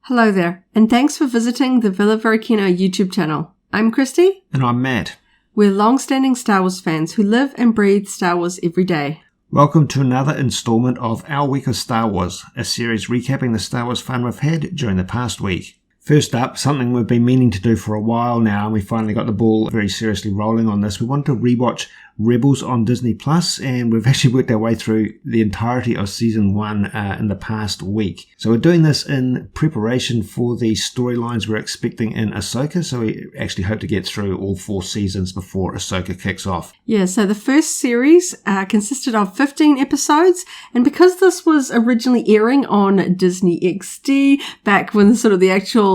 Hello there, and thanks for visiting the Varykino YouTube channel. I'm Christy. And I'm Matt. We're long-standing Star Wars fans who live and breathe Star Wars every day. Welcome to another installment of Our Week of Star Wars, a series recapping the Star Wars fun we've had during the past week. First up, something we've been meaning to do for a while now, and we finally got the ball very seriously rolling on this. We wanted to rewatch Rebels on Disney+, and we've actually worked our way through the entirety of Season 1 in the past week. So we're doing this in preparation for the storylines we're expecting in Ahsoka, so we actually hope to get through all 4 seasons before Ahsoka kicks off. Yeah, so the first series consisted of 15 episodes, and because this was originally airing on Disney XD, back when sort of the actual,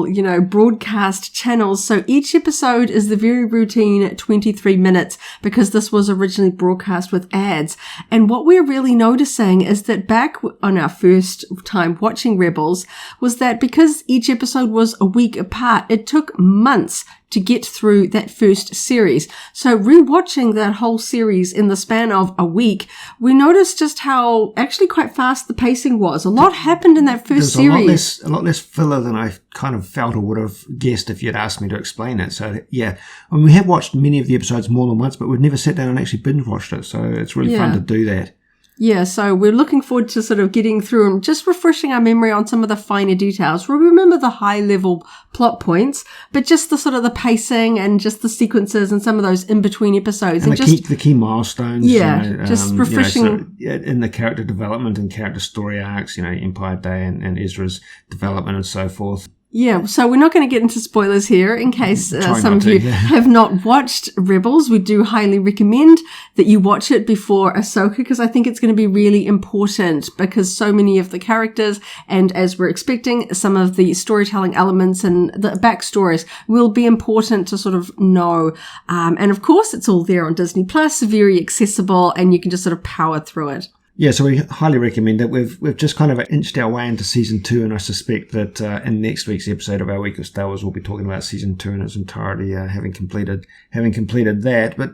broadcast channels, so each episode is the very routine 23 minutes, because this was originally broadcast with ads. And what we're really noticing is that back on our first time watching Rebels was that because each episode was a week apart, it took months to get through that first series. So rewatching that whole series in the span of a week, we noticed just how actually quite fast the pacing was. A lot happened in that first series. A lot less filler than I kind of felt or would have guessed if you'd asked me to explain it. So yeah, we have watched many of the episodes more than once, but we've never sat down and actually binge watched it. So it's really fun to do that. Yeah, so we're looking forward to sort of getting through and just refreshing our memory on some of the finer details. We remember the high-level plot points, but just the sort of the pacing and just the sequences and some of those in-between episodes. And the key milestones. Yeah, just refreshing. In the character development and character story arcs, Empire Day and Ezra's development and so forth. Yeah, so we're not going to get into spoilers here in case some of you have not watched Rebels. We do highly recommend that you watch it before Ahsoka, because I think it's going to be really important because so many of the characters and, as we're expecting, some of the storytelling elements and the backstories will be important to sort of know. And of course, it's all there on Disney+, very accessible, and you can just sort of power through it. Yeah, so we highly recommend it. We've just kind of inched our way into Season 2, and I suspect that in next week's episode of Our Week of Star Wars, we'll be talking about Season 2 in its entirety, having completed that. But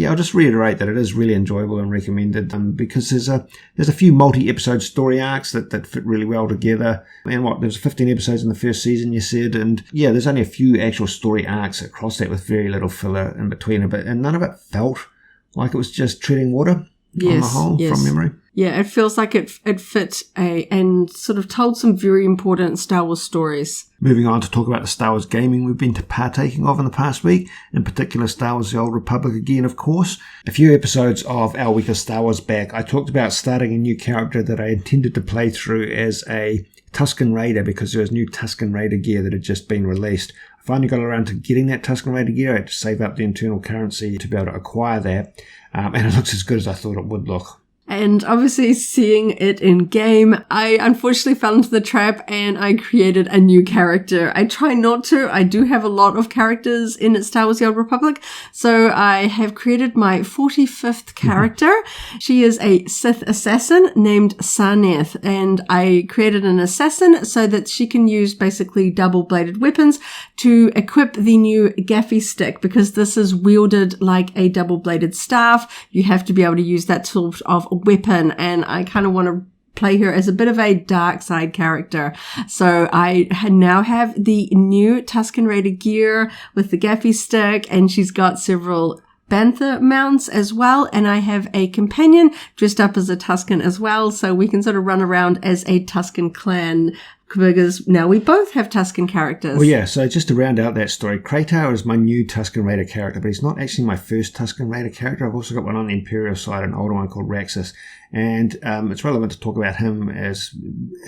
I'll just reiterate that it is really enjoyable and recommended because there's a few multi-episode story arcs that fit really well together. And there's 15 episodes in the first season, you said, and yeah, there's only a few actual story arcs across that with very little filler in between of it, and none of it felt like it was just treading water. On the whole, from memory. Yeah, it feels like it fit and sort of told some very important Star Wars stories. Moving on to talk about the Star Wars gaming we've been partaking of in the past week, in particular Star Wars The Old Republic again, of course. A few episodes of Our Week of Star Wars back, I talked about starting a new character that I intended to play through as a Tusken Raider because there was new Tusken Raider gear that had just been released. I finally got around to getting that Tusken Raider gear. I had to save up the internal currency to be able to acquire that. And it looks as good as I thought it would look. And obviously seeing it in game, I unfortunately fell into the trap and I created a new character. I try not to. I do have a lot of characters in Star Wars The Old Republic. So I have created my 45th character. She is a Sith assassin named Sarnath. And I created an assassin so that she can use basically double-bladed weapons to equip the new gaffy stick, because this is wielded like a double-bladed staff. You have to be able to use that sort of weapon, and I kind of want to play her as a bit of a dark side character. So I now have the new Tusken Raider gear with the gaffy stick, and she's got several bantha mounts as well, and I have a companion dressed up as a Tusken as well, so we can sort of run around as a Tusken clan, because now we both have Tusken characters. Well, yeah, so just to round out that story, Kratar is my new Tusken Raider character, but he's not actually my first Tusken Raider character. I've also got one on the Imperial side, an older one called Raxus, and it's relevant to talk about him as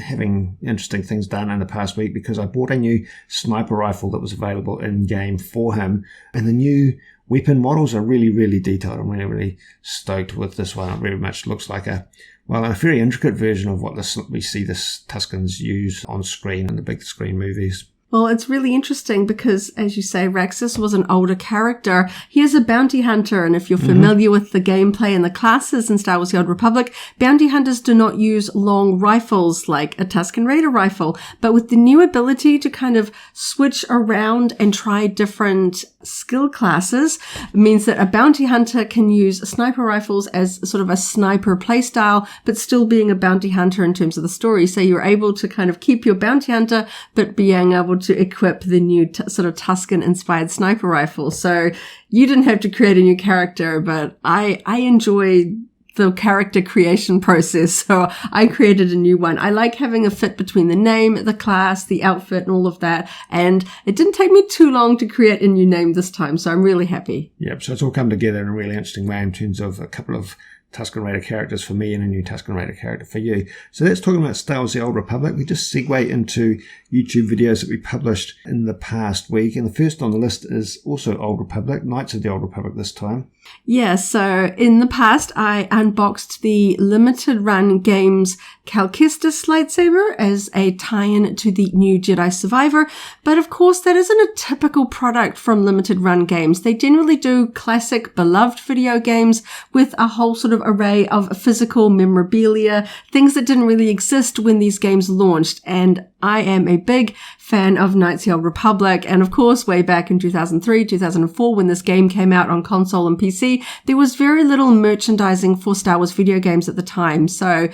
having interesting things done in the past week because I bought a new sniper rifle that was available in-game for him, and the new weapon models are really, really detailed. I'm really, really stoked with this one. It very much looks like a very intricate version of what we see the Tuskens use on screen in the big screen movies. Well, it's really interesting because, as you say, Raxus was an older character. He is a bounty hunter, and if you're familiar with the gameplay and the classes in Star Wars The Old Republic, bounty hunters do not use long rifles like a Tusken Raider rifle. But with the new ability to kind of switch around and try different skill classes, it means that a bounty hunter can use sniper rifles as sort of a sniper playstyle, but still being a bounty hunter in terms of the story. So you're able to kind of keep your bounty hunter, but being able to equip the new sort of Tusken-inspired sniper rifle. So you didn't have to create a new character, but I enjoy the character creation process, so I created a new one. I like having a fit between the name, the class, the outfit, and all of that, and it didn't take me too long to create a new name this time, so I'm really happy. Yep, so it's all come together in a really interesting way in terms of a couple of Tusken Raider characters for me and a new Tusken Raider character for you. So that's talking about Star Wars The Old Republic. We just segue into YouTube videos that we published in the past week. And the first on the list is also Old Republic, Knights of the Old Republic this time. Yeah, so in the past, I unboxed the limited run games Cal Kestis lightsaber as a tie-in to the new Jedi Survivor. But of course, that isn't a typical product from limited run games. They generally do classic beloved video games with a whole sort of array of physical memorabilia, things that didn't really exist when these games launched. And I am a big fan of Knights of the Old Republic. And of course, way back in 2003, 2004, when this game came out on console and PC, there was very little merchandising for Star Wars video games at the time. So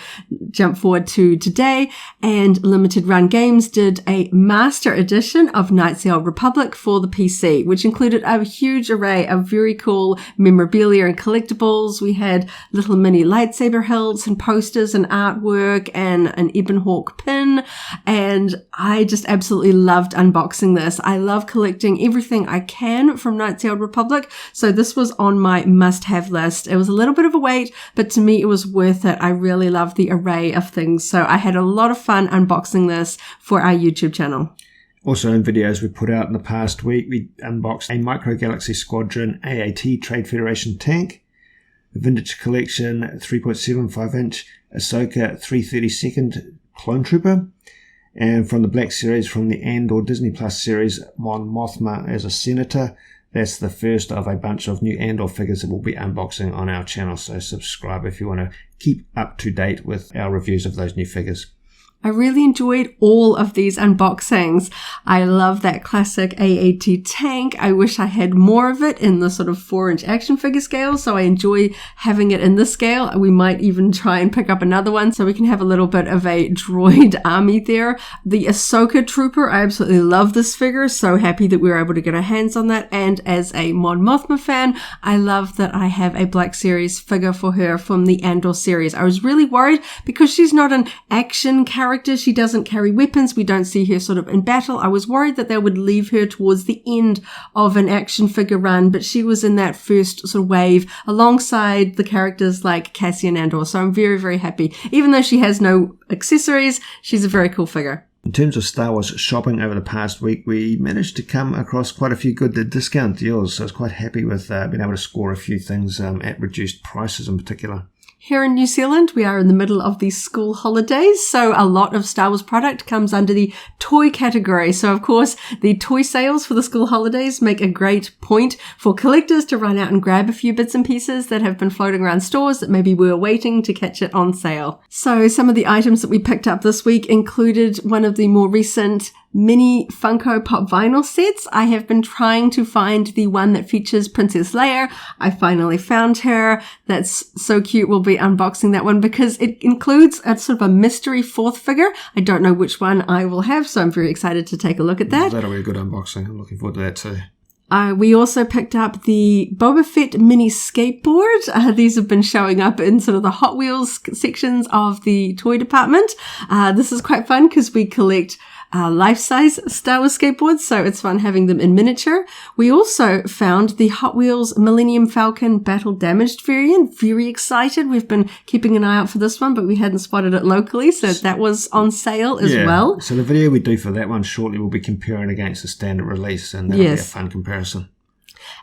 jump forward to today, and Limited Run Games did a master edition of Knights of the Old Republic for the PC, which included a huge array of very cool memorabilia and collectibles. We had little mini lightsaber hilts and posters and artwork and an Ebon Hawk pin. And I just absolutely loved unboxing this. I love collecting everything I can from Knights of the Old Republic. So this was on my must-have list. It was a little bit of a wait, but to me it was worth it. I really love the array of things. So I had a lot of fun unboxing this for our YouTube channel. Also in videos we put out in the past week, we unboxed a Micro Galaxy Squadron AAT Trade Federation tank, a Vintage Collection 3.75-inch Ahsoka 332nd Clone Trooper, and from the Black Series, from the Andor Disney Plus series, Mon Mothma as a Senator. That's the first of a bunch of new Andor figures that we'll be unboxing on our channel, so subscribe if you want to keep up to date with our reviews of those new figures. I really enjoyed all of these unboxings. I love that classic AAT tank. I wish I had more of it in the sort of 4-inch action figure scale, so I enjoy having it in this scale. We might even try and pick up another one so we can have a little bit of a droid army there. The Ahsoka Trooper, I absolutely love this figure. So happy that we were able to get our hands on that. And as a Mon Mothma fan, I love that I have a Black Series figure for her from the Andor series. I was really worried because she's not an action character. She doesn't carry weapons. We don't see her sort of in battle. I was worried that they would leave her towards the end of an action figure run, but she was in that first sort of wave alongside the characters like Cassian Andor. So I'm very, very happy. Even though she has no accessories, she's a very cool figure. In terms of Star Wars shopping over the past week, we managed to come across quite a few good discount deals. So I was quite happy with being able to score a few things at reduced prices in particular. Here in New Zealand, we are in the middle of the school holidays, so a lot of Star Wars product comes under the toy category. So, of course, the toy sales for the school holidays make a great point for collectors to run out and grab a few bits and pieces that have been floating around stores that maybe were waiting to catch it on sale. So, some of the items that we picked up this week included one of the more recent mini Funko Pop vinyl sets. I have been trying to find the one that features Princess Leia. I finally found her. That's so cute. We'll be unboxing that one because it includes a sort of a mystery fourth figure. I don't know which one I will have, so I'm very excited to take a look at that. That'll be a good unboxing. I'm looking forward to that too. We also picked up the Boba Fett mini skateboard. These have been showing up in sort of the Hot Wheels sections of the toy department. This is quite fun because we collect life-size Star Wars skateboards, so it's fun having them in miniature. We also found the Hot Wheels Millennium Falcon Battle Damaged variant. Very excited. We've been keeping an eye out for this one, but we hadn't spotted it locally, so that was on sale as well. So the video we do for that one shortly will be comparing against the standard release, and that'll be a fun comparison.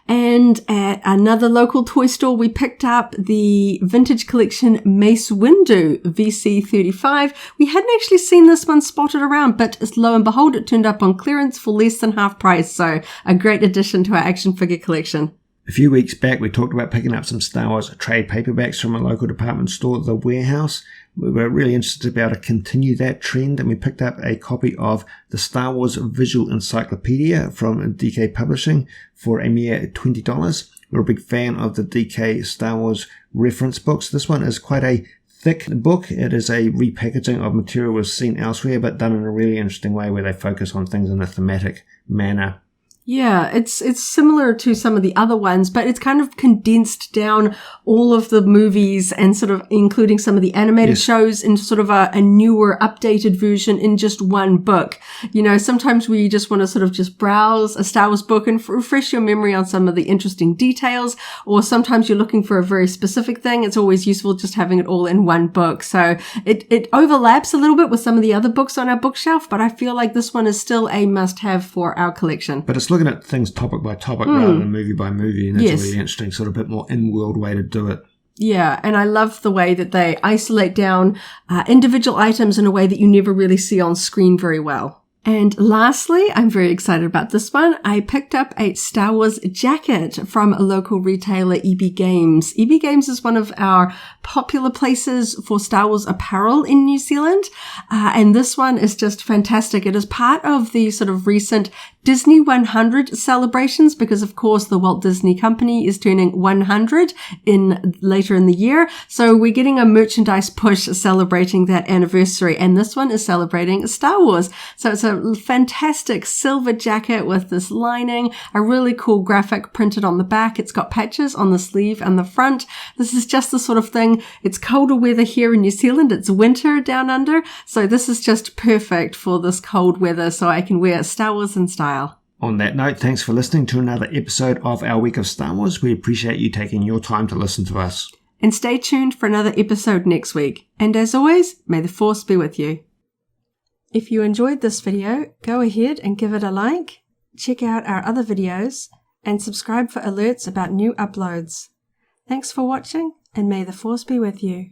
And at another local toy store, we picked up the vintage collection Mace Windu VC35. We hadn't actually seen this one spotted around, but lo and behold, it turned up on clearance for less than half price. So a great addition to our action figure collection. A few weeks back, we talked about picking up some Star Wars trade paperbacks from a local department store, The Warehouse. We were really interested to be able to continue that trend, and we picked up a copy of the Star Wars Visual Encyclopedia from DK Publishing for a mere $20. We're a big fan of the DK Star Wars reference books. This one is quite a thick book. It is a repackaging of material we've seen elsewhere, but done in a really interesting way where they focus on things in a thematic manner. Yeah, it's similar to some of the other ones, but it's kind of condensed down all of the movies and sort of including some of the animated shows into sort of a newer, updated version in just one book. You know, sometimes we just want to sort of just browse a Star Wars book and refresh your memory on some of the interesting details, or sometimes you're looking for a very specific thing. It's always useful just having it all in one book. So it overlaps a little bit with some of the other books on our bookshelf, but I feel like this one is still a must-have for our collection. But it's looking at things topic by topic rather than movie by movie, and that's a really interesting sort of bit more in-world way to do it. Yeah, and I love the way that they isolate down individual items in a way that you never really see on screen very well. And lastly, I'm very excited about this one. I picked up a Star Wars jacket from a local retailer, EB Games. EB Games is one of our popular places for Star Wars apparel in New Zealand. And this one is just fantastic. It is part of the sort of recent Disney 100 celebrations because, of course, the Walt Disney Company is turning 100 later in the year. So we're getting a merchandise push celebrating that anniversary. And this one is celebrating Star Wars. So it's a fantastic silver jacket with this lining, a really cool graphic printed on the back. It's got patches on the sleeve and the front. This is just the sort of thing. It's colder weather here in New Zealand. It's winter down under. So this is just perfect for this cold weather. So I can wear Star Wars in style. On that note, thanks for listening to another episode of our Week of Star Wars. We appreciate you taking your time to listen to us. And stay tuned for another episode next week. And as always, may the Force be with you. If you enjoyed this video, go ahead and give it a like, check out our other videos, and subscribe for alerts about new uploads. Thanks for watching, and may the Force be with you.